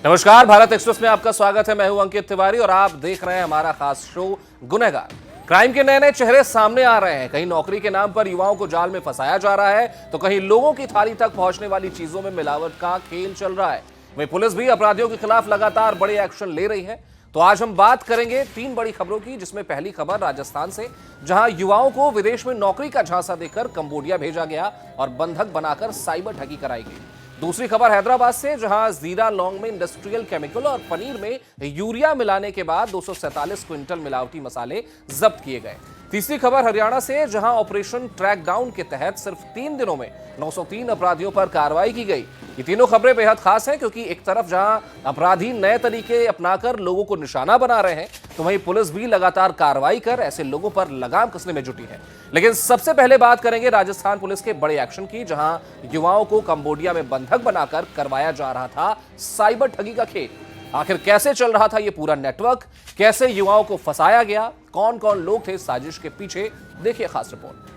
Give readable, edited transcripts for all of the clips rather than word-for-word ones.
नमस्कार, भारत एक्सप्रेस में आपका स्वागत है। मैं हूं अंकित तिवारी और आप देख रहे हैं हमारा खास शो गुनहगार। क्राइम के नए नए चेहरे सामने आ रहे हैं। कहीं नौकरी के नाम पर युवाओं को जाल में फंसाया जा रहा है, तो कहीं लोगों की थाली तक पहुंचने वाली चीजों में मिलावट का खेल चल रहा है। वहीं पुलिस भी अपराधियों के खिलाफ लगातार बड़े एक्शन ले रही है। तो आज हम बात करेंगे 3 बड़ी खबरों की, जिसमें पहली खबर राजस्थान से, जहां युवाओं को विदेश में नौकरी का झांसा देकर कंबोडिया भेजा गया और बंधक बनाकर साइबर ठगी कराई गई। दूसरी खबर हैदराबाद से, जहां जीरा लॉन्ग में इंडस्ट्रियल केमिकल और पनीर में यूरिया मिलाने के बाद 247 क्विंटल मिलावटी मसाले जब्त किए गए। तीसरी खबर हरियाणा से, जहां ऑपरेशन ट्रैक डाउन के तहत सिर्फ 3 दिनों में 903 अपराधियों पर कार्रवाई की गई। ये तीनों खबरें बेहद खास हैं, क्योंकि एक तरफ जहां अपराधी नए तरीके अपनाकर लोगों को निशाना बना रहे हैं, तो वहीं पुलिस भी लगातार कार्रवाई कर ऐसे लोगों पर लगाम कसने में जुटी है। लेकिन सबसे पहले बात करेंगे राजस्थान पुलिस के बड़े एक्शन की, जहां युवाओं को कंबोडिया में बंधक बनाकर करवाया जा रहा था साइबर ठगी का खेल। आखिर कैसे चल रहा था यह पूरा नेटवर्क, कैसे युवाओं को फंसाया गया, कौन कौन लोग थे साजिश के पीछे, देखिए खास रिपोर्ट।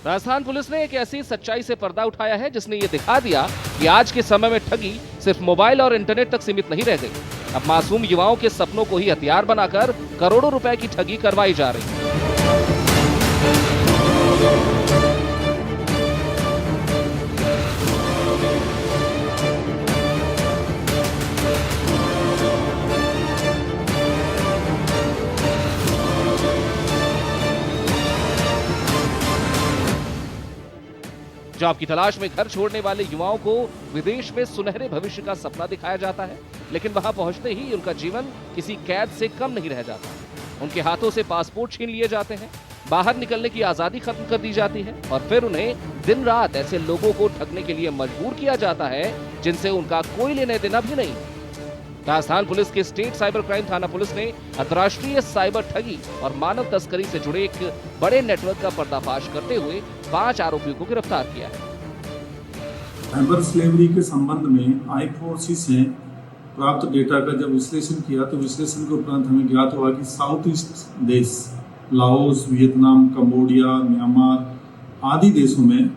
राजस्थान पुलिस ने एक ऐसी सच्चाई से पर्दा उठाया है जिसने ये दिखा दिया कि आज के समय में ठगी सिर्फ मोबाइल और इंटरनेट तक सीमित नहीं रह गई। अब मासूम युवाओं के सपनों को ही हथियार बनाकर करोड़ों रुपए की ठगी करवाई जा रही है। जॉब की तलाश में घर छोड़ने वाले युवाओं को विदेश में सुनहरे भविष्य का सपना दिखाया जाता है, लेकिन वहां पहुंचते ही उनका जीवन किसी कैद से कम नहीं रह जाता। उनके हाथों से पासपोर्ट छीन लिए जाते हैं, बाहर निकलने की आजादी खत्म कर दी जाती है और फिर उन्हें दिन रात ऐसे लोगों को ठगने के लिए मजबूर किया जाता है जिनसे उनका कोई लेने देना भी नहीं। राजस्थान पुलिस के स्टेट साइबर क्राइम थाना पुलिस ने अंतर्राष्ट्रीय साइबर ठगी और मानव तस्करी से जुड़े एक बड़े नेटवर्क का पर्दाफाश करते हुए 5 आरोपियों को गिरफ्तार किया है। साइबर स्लेवरी के संबंध में I4C से प्राप्त डेटा का जब विश्लेषण किया, तो विश्लेषण के उपरांत हमें ज्ञात हुआ कि साउथ ईस्ट देश लाओस, वियतनाम, कंबोडिया, म्यांमार आदि देशों में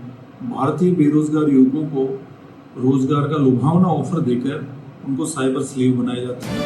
भारतीय बेरोजगार युवकों को रोजगार का लुभावना ऑफर देकर उनको साइबर स्लेव बनाया जाता है।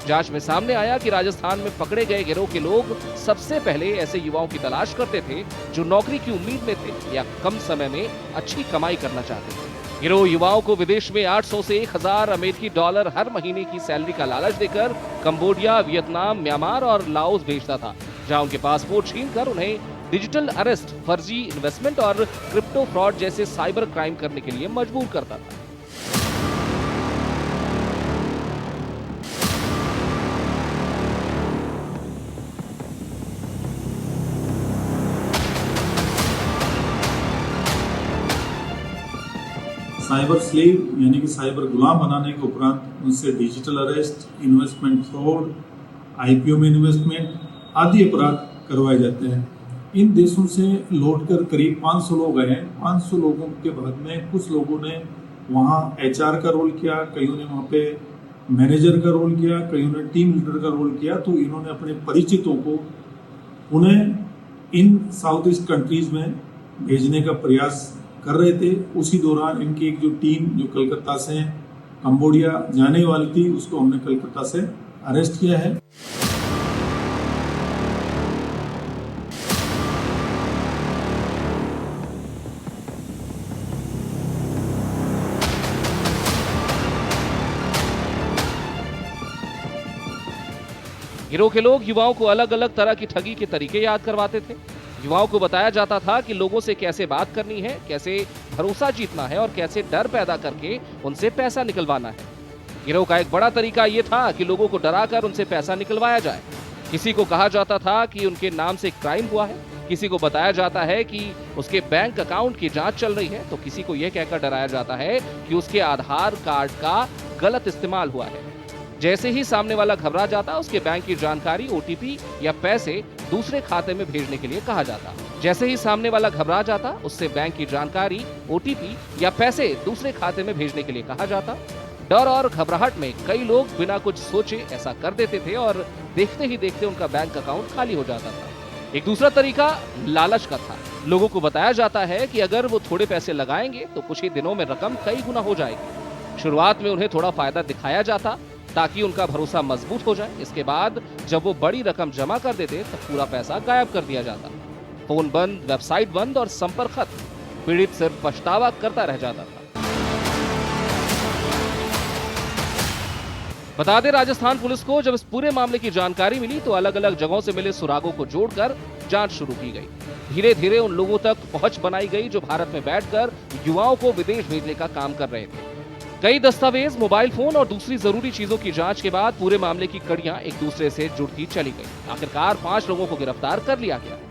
जांच में सामने आया कि राजस्थान में पकड़े गए गिरोह के लोग सबसे पहले ऐसे युवाओं की तलाश करते थे जो नौकरी की उम्मीद में थे या कम समय में अच्छी कमाई करना चाहते थे। गिरोह युवाओं को विदेश में 800 से 1000 अमेरिकी डॉलर हर महीने की सैलरी का लालच देकर कंबोडिया, वियतनाम, म्यांमार और लाओस भेजता था, जहां उनके पासपोर्ट छीनकर उन्हें डिजिटल अरेस्ट, फर्जी इन्वेस्टमेंट और क्रिप्टो फ्रॉड जैसे साइबर क्राइम करने के लिए मजबूर करता था। साइबर स्लेव यानी कि साइबर गुलाम बनाने के उपरांत उनसे digital arrest, investment fraud, IPO में इन्वेस्टमेंट आदि अपराध करवाए जाते हैं। इन देशों से लौटकर करीब 500 लोग आए हैं। 500 लोगों के बाद में कुछ लोगों ने वहाँ HR का रोल किया, कईयों ने वहाँ पे मैनेजर का रोल किया, कईयों ने टीम लीडर का रोल किया। तो इन्होंने अपने परिचितों को उन्हें इन साउथ ईस्ट कंट्रीज में भेजने का प्रयास कर रहे थे। उसी दौरान इनकी एक जो टीम जो कलकत्ता से कंबोडिया जाने वाली थी, उसको हमने कलकत्ता से अरेस्ट किया है। गिरोह के लोग युवाओं को अलग अलग तरह की ठगी के तरीके याद करवाते थे। युवाओं को बताया जाता था कि लोगों से कैसे बात करनी है, कैसे भरोसा जीतना है और कैसे डर पैदा करके उनसे पैसा निकलवाना है। गिरोह का एक बड़ा तरीका यह था कि लोगों को डराकर उनसे पैसा निकलवाया जाए। किसी को कहा जाता था कि उनके नाम से क्राइम हुआ है, किसी को बताया जाता है कि उसके बैंक अकाउंट की जांच चल रही है, तो किसी को यह कहकर डराया जाता है कि उसके आधार कार्ड का गलत इस्तेमाल हुआ है। जैसे ही सामने वाला घबरा जाता, उसके बैंक की जानकारी, ओटीपी या पैसे दूसरे खाते में भेजने के लिए कहा जाता। जैसे ही सामने वाला घबरा जाता, उससे बैंक की जानकारी, ओटीपी या पैसे दूसरे खाते में भेजने के लिए कहा जाता। डर और घबराहट में कई लोग बिना कुछ सोचे ऐसा कर देते थे और देखते ही देखते उनका बैंक अकाउंट खाली हो जाता था। एक दूसरा तरीका लालच का था। लोगों को बताया जाता है कि अगर वो थोड़े पैसे लगाएंगे तो कुछ ही दिनों में रकम कई गुना हो जाएगी। शुरुआत में उन्हें थोड़ा फायदा दिखाया जाता ताकि उनका भरोसा मजबूत हो जाए। इसके बाद जब वो बड़ी रकम जमा कर देते तो पूरा पैसा गायब कर दिया जाता। फोन बंद, वेबसाइट बंद और संपर्क खत्म। पीड़ित सिर्फ पछतावा करता रह जाता था। बता दें, राजस्थान पुलिस को जब इस पूरे मामले की जानकारी मिली तो अलग अलग जगहों से मिले सुरागों को जोड़कर जांच शुरू की गई। धीरे धीरे उन लोगों तक पहुंच बनाई गई जो भारत में बैठकर युवाओं को विदेश भेजने का काम कर रहे थे। कई दस्तावेज, मोबाइल फोन और दूसरी जरूरी चीजों की जांच के बाद पूरे मामले की कड़ियां एक दूसरे से जुड़ती चली गई। आखिरकार 5 लोगों को गिरफ्तार कर लिया गया।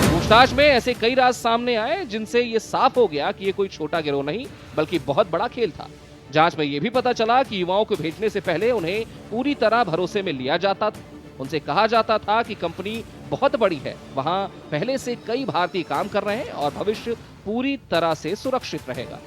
पूछताछ में ऐसे कई राज सामने आए जिनसे ये साफ हो गया कि ये कोई छोटा गिरोह नहीं बल्कि बहुत बड़ा खेल था। जांच में ये भी पता चला कि युवाओं को भेजने से पहले उन्हें पूरी तरह भरोसे में लिया जाता था। उनसे कहा जाता था कि कंपनी बहुत बड़ी है, वहां पहले से कई भारतीय काम कर रहे हैं और भविष्य पूरी तरह से सुरक्षित रहेगा।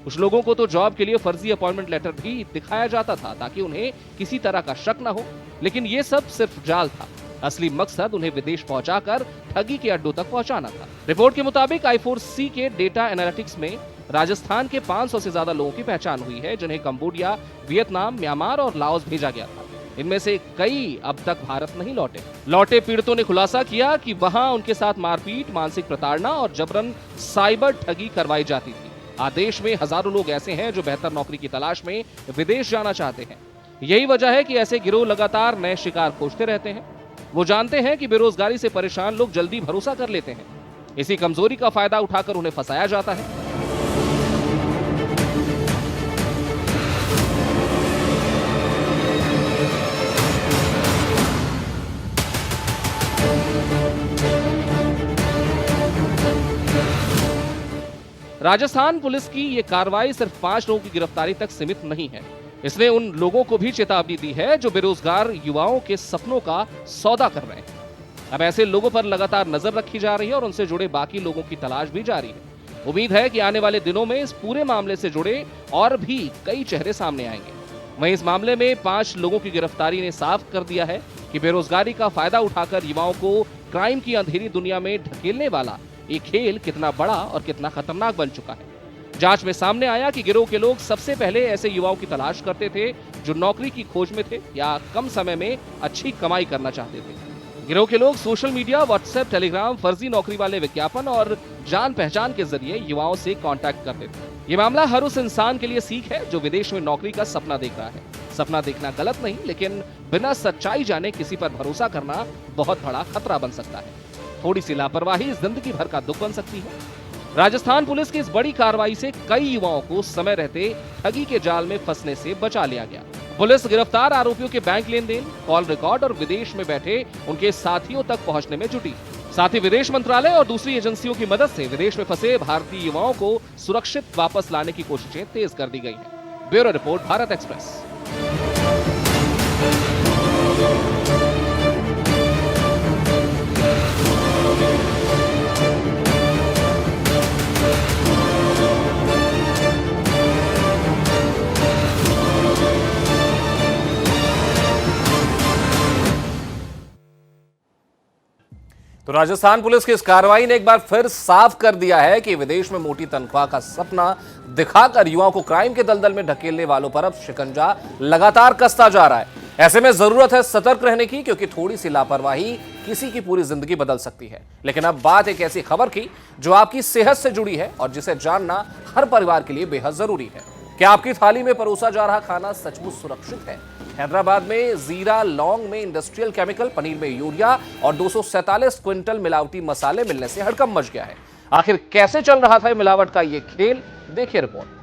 कुछ लोगों को तो जॉब के लिए फर्जी अपॉइंटमेंट लेटर भी दिखाया जाता था ताकि उन्हें किसी तरह का शक न हो, लेकिन ये सब सिर्फ जाल था। असली मकसद उन्हें विदेश पहुंचाकर ठगी के अड्डों तक पहुंचाना था। रिपोर्ट के मुताबिक I4C के डेटा एनालिटिक्स में राजस्थान के 500 से ज्यादा लोगों की पहचान हुई है जिन्हें कंबोडिया, वियतनाम, म्यांमार और लाओस भेजा गया था। इनमें से कई अब तक भारत नहीं लौटे पीड़ितों ने खुलासा किया कि वहां उनके साथ मारपीट, मानसिक प्रताड़ना और जबरन साइबर ठगी करवाई जाती थी। आदेश में हजारों लोग ऐसे हैं जो बेहतर नौकरी की तलाश में विदेश जाना चाहते हैं। यही वजह है कि ऐसे गिरोह लगातार नए शिकार खोजते रहते हैं। वो जानते हैं कि बेरोजगारी से परेशान लोग जल्दी भरोसा कर लेते हैं। इसी कमजोरी का फायदा उठाकर उन्हें फंसाया जाता है। राजस्थान पुलिस की ये कार्रवाई सिर्फ 5 लोगों की गिरफ्तारी तक सीमित नहीं है। इसने उन लोगों को भी चेतावनी दी है जो बेरोजगार युवाओं के सपनों का सौदा कर रहे हैं। अब ऐसे लोगों पर लगातार नजर रखी जा रही है और उनसे जुड़े बाकी लोगों की तलाश भी जारी है। उम्मीद है कि आने वाले दिनों में इस पूरे मामले से जुड़े और भी कई चेहरे सामने आएंगे। वहीं इस मामले में 5 लोगों की गिरफ्तारी ने साफ कर दिया है कि बेरोजगारी का फायदा उठाकर युवाओं को क्राइम की अंधेरी दुनिया में ढकेलने वाला ये खेल कितना बड़ा और कितना खतरनाक बन चुका है। जांच में सामने आया कि गिरोह के लोग सबसे पहले ऐसे युवाओं की तलाश करते थे जो नौकरी की खोज में थे या कम समय में अच्छी कमाई करना चाहते थे। गिरोह के लोग सोशल मीडिया, व्हाट्सएप, टेलीग्राम, फर्जी नौकरी वाले विज्ञापन और जान पहचान के जरिए युवाओं से कांटेक्ट करते थे। ये मामला हर उस इंसान के लिए सीख है जो विदेश में नौकरी का सपना देख रहा है। सपना देखना गलत नहीं, लेकिन बिना सच्चाई जाने किसी पर भरोसा करना बहुत बड़ा खतरा बन सकता है। थोड़ी सी लापरवाही जिंदगी भर का दुख बन सकती है। राजस्थान पुलिस की इस बड़ी कार्रवाई से कई युवाओं को समय रहते ठगी के जाल में फंसने से बचा लिया गया। पुलिस गिरफ्तार आरोपियों के बैंक लेन देन, कॉल रिकॉर्ड और विदेश में बैठे उनके साथियों तक पहुंचने में जुटी। साथ ही विदेश मंत्रालय और दूसरी एजेंसियों की मदद से विदेश में फंसे भारतीय युवाओं को सुरक्षित वापस लाने की कोशिशें तेज कर दी गई हैं। Bureau report, Bharat express. तो राजस्थान पुलिस की इस कार्रवाई ने एक बार फिर साफ कर दिया है कि विदेश में मोटी तनख्वाह का सपना दिखाकर युवाओं को क्राइम के दलदल में ढकेलने वालों पर अब शिकंजा लगातार कसता जा रहा है। ऐसे में जरूरत है सतर्क रहने की, क्योंकि थोड़ी सी लापरवाही किसी की पूरी जिंदगी बदल सकती है। लेकिन अब बात एक ऐसी खबर की जो आपकी सेहत से जुड़ी है और जिसे जानना हर परिवार के लिए बेहद जरूरी है। क्या आपकी थाली में परोसा जा रहा खाना सचमुच सुरक्षित है? हैदराबाद में जीरा लौंग में इंडस्ट्रियल केमिकल, पनीर में यूरिया और 247 क्विंटल मिलावटी मसाले मिलने से हड़कंप मच गया है। आखिर कैसे चल रहा था मिलावट का यह खेल, देखिए रिपोर्ट।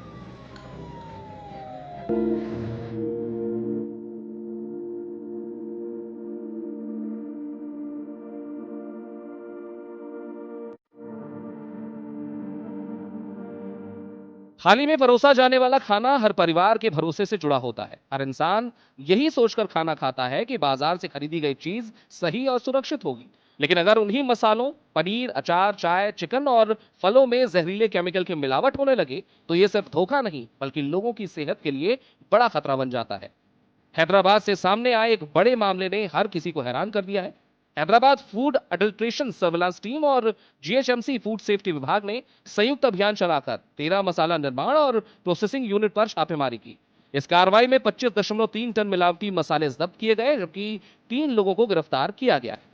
थाली में परोसा जाने वाला खाना हर परिवार के भरोसे से जुड़ा होता है। हर इंसान यही सोचकर खाना खाता है कि बाजार से खरीदी गई चीज सही और सुरक्षित होगी। लेकिन अगर उन्हीं मसालों, पनीर, अचार, चाय, चिकन और फलों में जहरीले केमिकल की मिलावट होने लगे तो ये सिर्फ धोखा नहीं बल्कि लोगों की सेहत के लिए बड़ा खतरा बन जाता है। हैदराबाद से सामने आए एक बड़े मामले ने हर किसी को हैरान कर दिया है। Hyderabad food adulteration surveillance team और जीएचएमसी फूड सेफ्टी विभाग ने संयुक्त अभियान चलाकर 13 मसाला निर्माण और प्रोसेसिंग यूनिट पर छापेमारी की। इस कार्रवाई में 25.3 टन मिलावटी मसाले जब्त किए गए, जबकि 3 लोगों को गिरफ्तार किया गया है।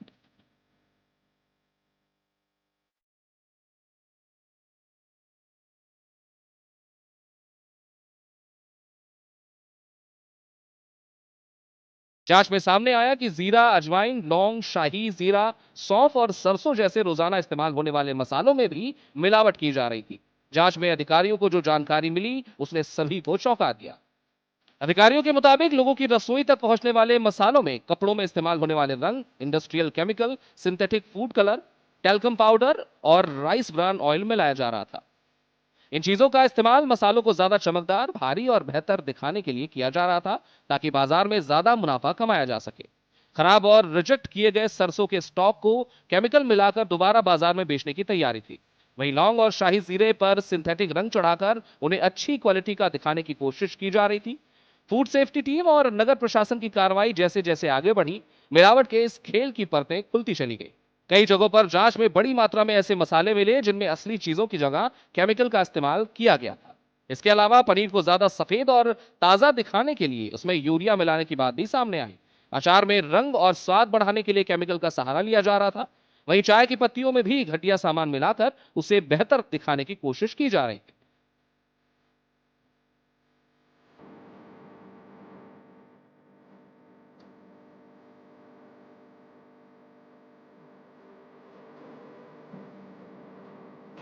जांच में सामने आया कि जीरा, अजवाइन, लौंग, शाही जीरा, सौंफ और सरसों जैसे रोजाना इस्तेमाल होने वाले मसालों में भी मिलावट की जा रही थी। जांच में अधिकारियों को जो जानकारी मिली उसने सभी को चौंका दिया। अधिकारियों के मुताबिक लोगों की रसोई तक पहुंचने वाले मसालों में कपड़ों में इस्तेमाल होने वाले रंग, industrial chemical, synthetic food colour, talcum powder और राइस ब्रान ऑयल मिलाया जा रहा था। इन चीजों का इस्तेमाल मसालों को ज्यादा चमकदार, भारी और बेहतर दिखाने के लिए किया जा रहा था ताकि बाजार में ज्यादा मुनाफा कमाया जा सके। खराब और रिजेक्ट किए गए सरसों के स्टॉक को केमिकल मिलाकर दोबारा बाजार में बेचने की तैयारी थी। वहीं लौंग और शाही जीरे पर सिंथेटिक रंग चढ़ाकर उन्हें अच्छी क्वालिटी का दिखाने की कोशिश की जा रही थी। फूड सेफ्टी टीम और नगर प्रशासन की कार्रवाई जैसे जैसे आगे बढ़ी, मिलावट के इस खेल की परतें खुलती चली गई। कई जगहों पर जांच में बड़ी मात्रा में ऐसे मसाले मिले जिनमें असली चीजों की जगह केमिकल का इस्तेमाल किया गया था। इसके अलावा पनीर को ज्यादा सफेद और ताजा दिखाने के लिए उसमें यूरिया मिलाने की बात भी सामने आई। अचार में रंग और स्वाद बढ़ाने के लिए केमिकल का सहारा लिया जा रहा था। वहीं चाय की पत्तियों में भी घटिया सामान मिलाकर उसे बेहतर दिखाने की कोशिश की जा रही थी।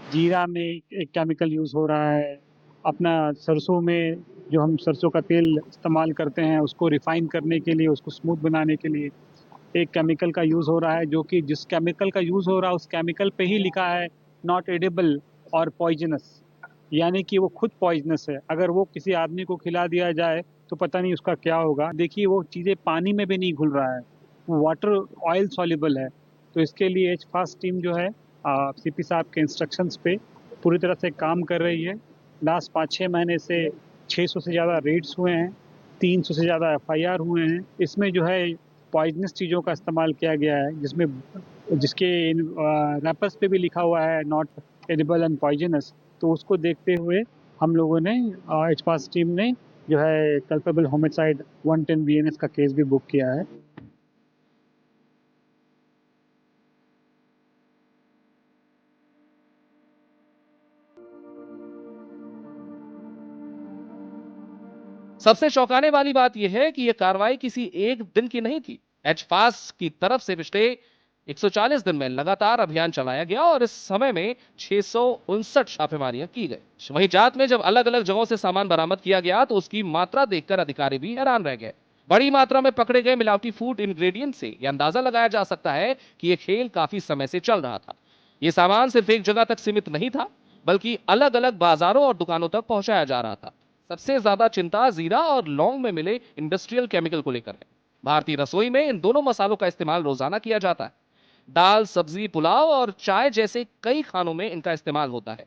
जीरा में एक केमिकल यूज़ हो रहा है। अपना सरसों में जो हम सरसों का तेल इस्तेमाल करते हैं उसको रिफ़ाइन करने के लिए, उसको स्मूथ बनाने के लिए एक केमिकल का यूज़ हो रहा है, जो कि जिस केमिकल का यूज़ हो रहा है उस केमिकल पे ही लिखा है नॉट एडिबल और पॉइजनस, यानी कि वो खुद पॉइजनस है। अगर वो किसी आदमी को खिला दिया जाए तो पता नहीं उसका क्या होगा। देखिए वो चीज़ें पानी में भी नहीं घुल रहा है, वो वाटर ऑयल सॉल्युबल है। तो इसके लिए एच फास्ट टीम जो है सीपी साहब के इंस्ट्रक्शंस पे पूरी तरह से काम कर रही है। लास्ट 5-6 महीने से 600 से ज़्यादा रेड्स हुए हैं, 300 से ज़्यादा एफआईआर हुए हैं। इसमें जो है पॉइजनस चीज़ों का इस्तेमाल किया गया है, जिसके रैपर्स पे भी लिखा हुआ है नॉट एडिबल एंड पॉइजनस। तो उसको देखते हुए हम लोगों ने एच फास्ट टीम ने जो है कल्पेबल होमिसाइड 110 बीएनएस का केस भी बुक किया है। सबसे चौंकाने वाली बात यह है कि यह कार्रवाई किसी एक दिन की नहीं थी। एचफास की तरफ से पिछले 140 दिन में लगातार अभियान चलाया गया और इस समय में 659 छापेमारियां की गई। वहीं जांच में जब अलग अलग जगहों से सामान बरामद किया गया तो उसकी मात्रा देखकर अधिकारी भी हैरान रह गए। बड़ी मात्रा में पकड़े गए मिलावटी फूड इंग्रेडिएंट से यह अंदाजा लगाया जा सकता है कि यह खेल काफी समय से चल रहा था। यह सामान सिर्फ एक जगह तक सीमित नहीं था, बल्कि अलग अलग बाजारों और दुकानों तक पहुंचाया जा रहा था। सबसे ज्यादा चिंता जीरा और लौंग में मिले इंडस्ट्रियल केमिकल को लेकर है। भारतीय रसोई में इन दोनों मसालों का इस्तेमाल रोजाना किया जाता है। दाल, सब्जी, पुलाव और चाय जैसे कई खानों में इनका इस्तेमाल होता है।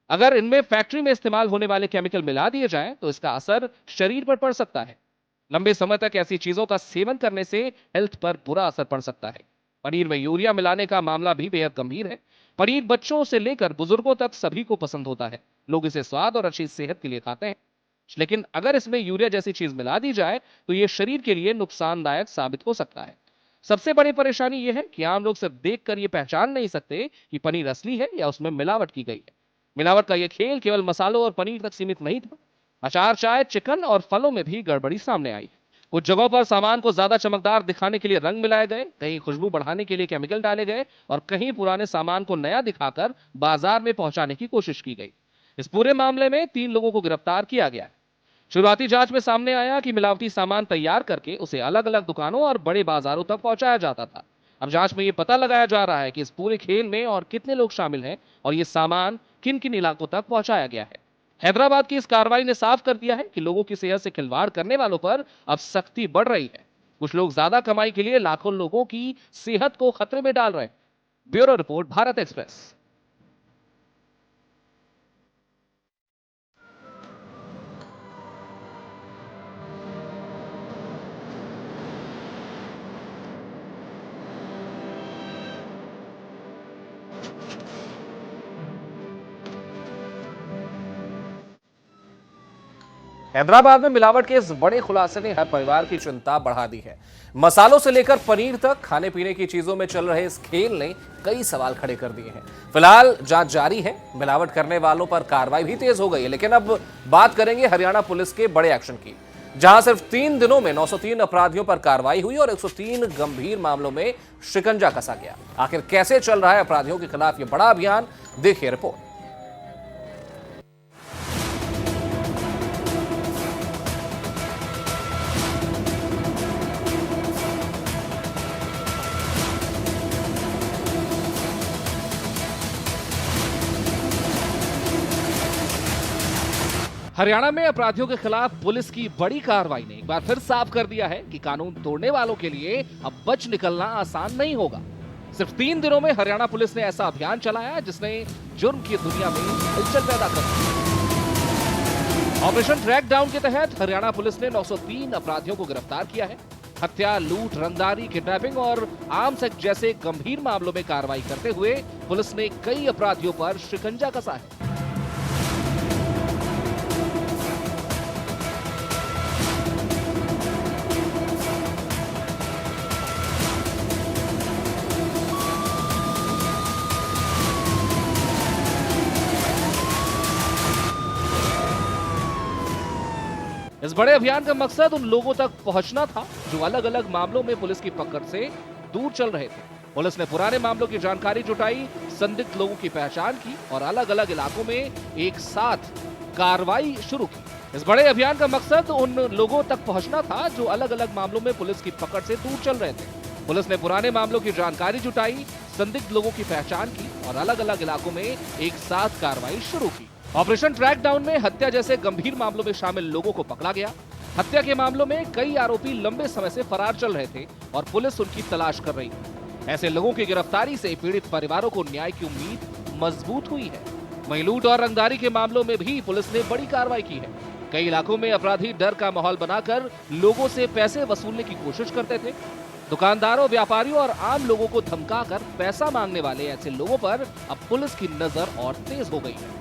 अगर इनमें फैक्ट्री में इस्तेमाल होने वाले केमिकल मिला दिए जाएं तो इसका असर शरीर पर पड़ सकता है। लंबे समय तक ऐसी चीजों का सेवन करने से हेल्थ पर बुरा असर पड़ सकता है। पनीर में यूरिया मिलाने का मामला भी बेहद गंभीर है। पनीर बच्चों से लेकर बुजुर्गों तक सभी को पसंद होता है। लोग इसे स्वाद और अच्छी सेहत के लिए खाते हैं। लेकिन अगर इसमें यूरिया जैसी चीज मिला दी जाए तो यह शरीर के लिए नुकसानदायक साबित हो सकता है। सबसे बड़ी परेशानी यह है कि आम लोग सिर्फ देखकर यह पहचान नहीं सकते कि पनीर असली है या उसमें मिलावट की गई है। मिलावट का यह खेल केवल मसालों और पनीर तक सीमित नहीं था। अचार, चाय, चिकन और फलों में भी गड़बड़ी सामने आई। कुछ जगहों पर सामान को ज्यादा चमकदार दिखाने के लिए रंग मिलाए गए, कहीं खुशबू बढ़ाने के लिए केमिकल डाले गए और कहीं पुराने सामान को नया दिखाकर बाजार में पहुंचाने की कोशिश की गई। इस पूरे मामले में 3 लोगों को गिरफ्तार किया गया है। शुरुआती जांच में सामने आया कि मिलावटी सामान तैयार करके उसे अलग अलग दुकानों और बड़े बाजारों तक पहुंचाया जाता था। अब जांच में यह पता लगाया जा रहा है कि इस पूरे खेल में और कितने लोग शामिल हैं और ये सामान किन किन इलाकों तक पहुंचाया गया है। हैदराबाद की इस कार्रवाई ने साफ कर दिया है कि लोगों की सेहत से खिलवाड़ करने वालों पर अब सख्ती बढ़ रही है। कुछ लोग ज्यादा कमाई के लिए लाखों लोगों की सेहत को खतरे में डाल रहे हैं। Bureau report, Bharat express. Hyderabad में मिलावट के इस बड़े खुलासे ने हर परिवार की चिंता बढ़ा दी है। मसालों से लेकर पनीर तक खाने पीने की चीजों में चल रहे इस खेल ने कई सवाल खड़े कर दिए हैं। फिलहाल जांच जारी है, मिलावट करने वालों पर कार्रवाई भी तेज हो गई है। लेकिन अब बात करेंगे हरियाणा पुलिस के बड़े एक्शन की, जहां सिर्फ 3 दिनों में 903 अपराधियों पर कार्रवाई हुई और 103 गंभीर मामलों में शिकंजा कसा गया। आखिर कैसे चल रहा है अपराधियों के खिलाफ यह बड़ा अभियान, देखिए रिपोर्ट। हरियाणा में अपराधियों के खिलाफ पुलिस की बड़ी कार्रवाई ने एक बार फिर साफ कर दिया है कि कानून तोड़ने वालों के लिए अब बच निकलना आसान नहीं होगा। सिर्फ 3 दिनों में हरियाणा पुलिस ने ऐसा अभियान चलाया जिसने जुर्म की दुनिया में हलचल पैदा कर दी। ऑपरेशन ट्रैक डाउन के तहत हरियाणा पुलिस ने 903 अपराधियों को गिरफ्तार किया है। हत्या, लूट, रंगदारी, किडनैपिंग और आर्म्स एक्ट जैसे गंभीर मामलों में कार्रवाई करते हुए पुलिस ने कई अपराधियों पर शिकंजा कसा है। इस बड़े अभियान का मकसद उन लोगों तक पहुंचना था जो अलग अलग मामलों में पुलिस की पकड़ से दूर चल रहे थे। पुलिस ने पुराने मामलों की जानकारी जुटाई, संदिग्ध लोगों की पहचान की और अलग अलग इलाकों में एक साथ कार्रवाई शुरू की। इस बड़े अभियान का मकसद उन लोगों तक पहुंचना था जो अलग अलग मामलों में पुलिस की पकड़ से दूर चल रहे थे। पुलिस ने पुराने मामलों की जानकारी जुटाई, संदिग्ध लोगों की पहचान की और अलग अलग इलाकों में एक साथ कार्रवाई शुरू की। ऑपरेशन ट्रैक डाउन में हत्या जैसे गंभीर मामलों में शामिल लोगों को पकड़ा गया। हत्या के मामलों में कई आरोपी लंबे समय से फरार चल रहे थे और पुलिस उनकी तलाश कर रही थी। ऐसे लोगों की गिरफ्तारी से पीड़ित परिवारों को न्याय की उम्मीद मजबूत हुई है। वहीं लूट और रंगदारी के मामलों में भी पुलिस ने बड़ी कार्रवाई की है। कई इलाकों में अपराधी डर का माहौल बनाकर लोगों से पैसे वसूलने की कोशिश करते थे। दुकानदारों, व्यापारियों और आम लोगों को धमकाकर पैसा मांगने वाले ऐसे लोगों पर अब पुलिस की नजर और तेज हो गई है।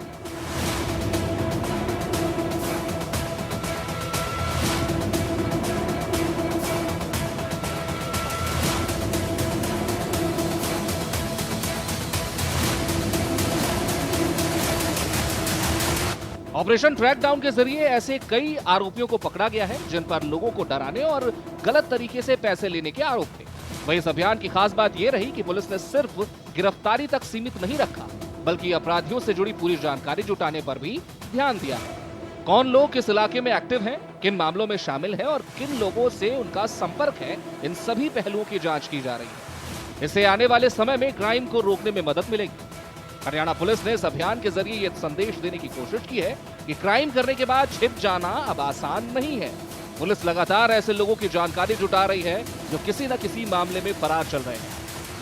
ऑपरेशन ट्रैक डाउन के जरिए ऐसे कई आरोपियों को पकड़ा गया है जिन पर लोगों को डराने और गलत तरीके से पैसे लेने के आरोप थे। वहीं इस अभियान की खास बात यह रही कि पुलिस ने सिर्फ गिरफ्तारी तक सीमित नहीं रखा, बल्कि अपराधियों से जुड़ी पूरी जानकारी जुटाने पर भी ध्यान दिया है। कौन लोग किस इलाके में एक्टिव हैं, किन मामलों में शामिल हैं और किन लोगों से उनका संपर्क है, इन सभी पहलुओं की जांच की जा रही है। इससे आने वाले समय में क्राइम को रोकने में मदद मिलेगी। हरियाणा पुलिस ने इस अभियान के जरिए यह संदेश देने की कोशिश की है कि क्राइम करने के बाद छिप जाना अब आसान नहीं है। पुलिस लगातार ऐसे लोगों की जानकारी जुटा रही है जो किसी न किसी मामले में फरार चल रहे हैं।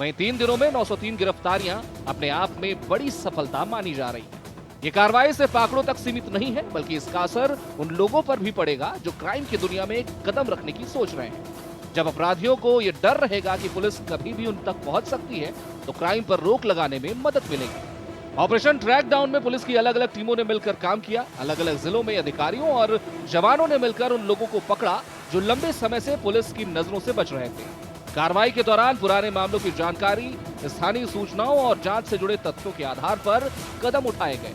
वहीं 3 दिनों में 903 गिरफ्तारियां अपने आप में बड़ी सफलता मानी जा रही है। ये कार्रवाई सिर्फ आंकड़ों तक सीमित नहीं है, बल्कि इसका असर उन लोगों पर भी पड़ेगा जो क्राइम की दुनिया में एक कदम रखने की सोच रहे हैं। जब अपराधियों को यह डर रहेगा कि पुलिस कभी भी उन तक पहुंच सकती है, तो क्राइम पर रोक लगाने में मदद मिलेगी। ऑपरेशन ट्रैक डाउन में पुलिस की अलग अलग टीमों ने मिलकर काम किया। अलग अलग जिलों में अधिकारियों और जवानों ने मिलकर उन लोगों को पकड़ा जो लंबे समय से पुलिस की नजरों से बच रहे थे। कार्रवाई के दौरान पुराने मामलों की जानकारी, स्थानीय सूचनाओं और जांच से जुड़े तथ्यों के आधार पर कदम उठाए गए।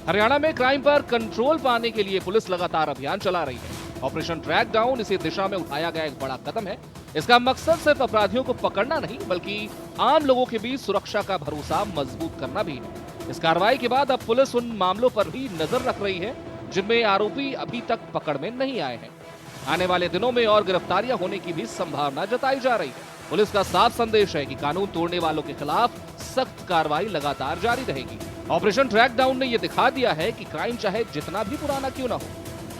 हरियाणा में क्राइम पर कंट्रोल पाने के लिए पुलिस लगातार अभियान चला रही है। ऑपरेशन ट्रैक डाउन इसी दिशा में उठाया गया एक बड़ा कदम है। इसका मकसद सिर्फ अपराधियों को पकड़ना नहीं, बल्कि आम लोगों के बीच सुरक्षा का भरोसा मजबूत करना भी है। इस कार्रवाई के बाद अब पुलिस उन मामलों पर भी नजर रख रही है जिनमें आरोपी अभी तक पकड़ में नहीं आए हैं। आने वाले दिनों में और गिरफ्तारियां होने की भी संभावना जताई जा रही है। पुलिस का साफ संदेश है कि कानून तोड़ने वालों के खिलाफ सख्त कार्रवाई लगातार जारी रहेगी। ऑपरेशन ट्रैक डाउन ने यह दिखा दिया है कि क्राइम चाहे जितना भी पुराना क्यों ना हो,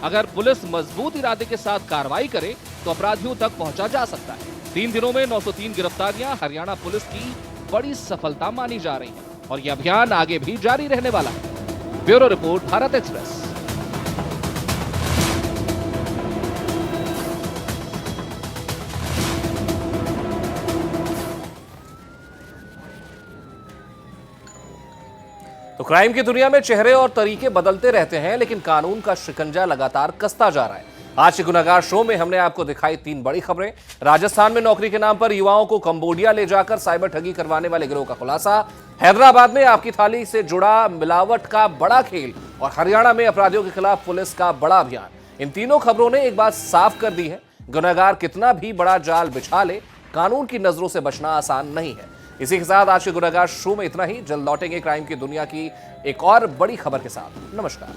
अगर पुलिस मजबूत इरादे के साथ कार्रवाई करे तो अपराधियों तक पहुंचा जा सकता है। 3 दिनों में 903 गिरफ्तारियां हरियाणा पुलिस की बड़ी सफलता मानी जा रही है और यह अभियान आगे भी जारी रहने वाला है। Bureau report, Bharat express. तो क्राइम की दुनिया में चेहरे और तरीके बदलते रहते हैं, लेकिन कानून का शिकंजा लगातार कसता जा रहा है। आज के गुनहगार शो में हमने आपको दिखाई 3 बड़ी खबरें। राजस्थान में नौकरी के नाम पर युवाओं को कंबोडिया ले जाकर साइबर ठगी करवाने वाले गिरोह का खुलासा, हैदराबाद में आपकी थाली से जुड़ा मिलावट का बड़ा खेल और हरियाणा में अपराधियों के खिलाफ पुलिस का बड़ा अभियान। इन तीनों खबरों ने एक बात साफ कर दी है, गुनहगार कितना भी बड़ा जाल बिछा ले, कानून की नजरों से बचना आसान नहीं है। इसी के साथ आज के गुनहगार शो में इतना ही। जल्द लौटेंगे क्राइम की दुनिया की एक और बड़ी खबर के साथ। नमस्कार।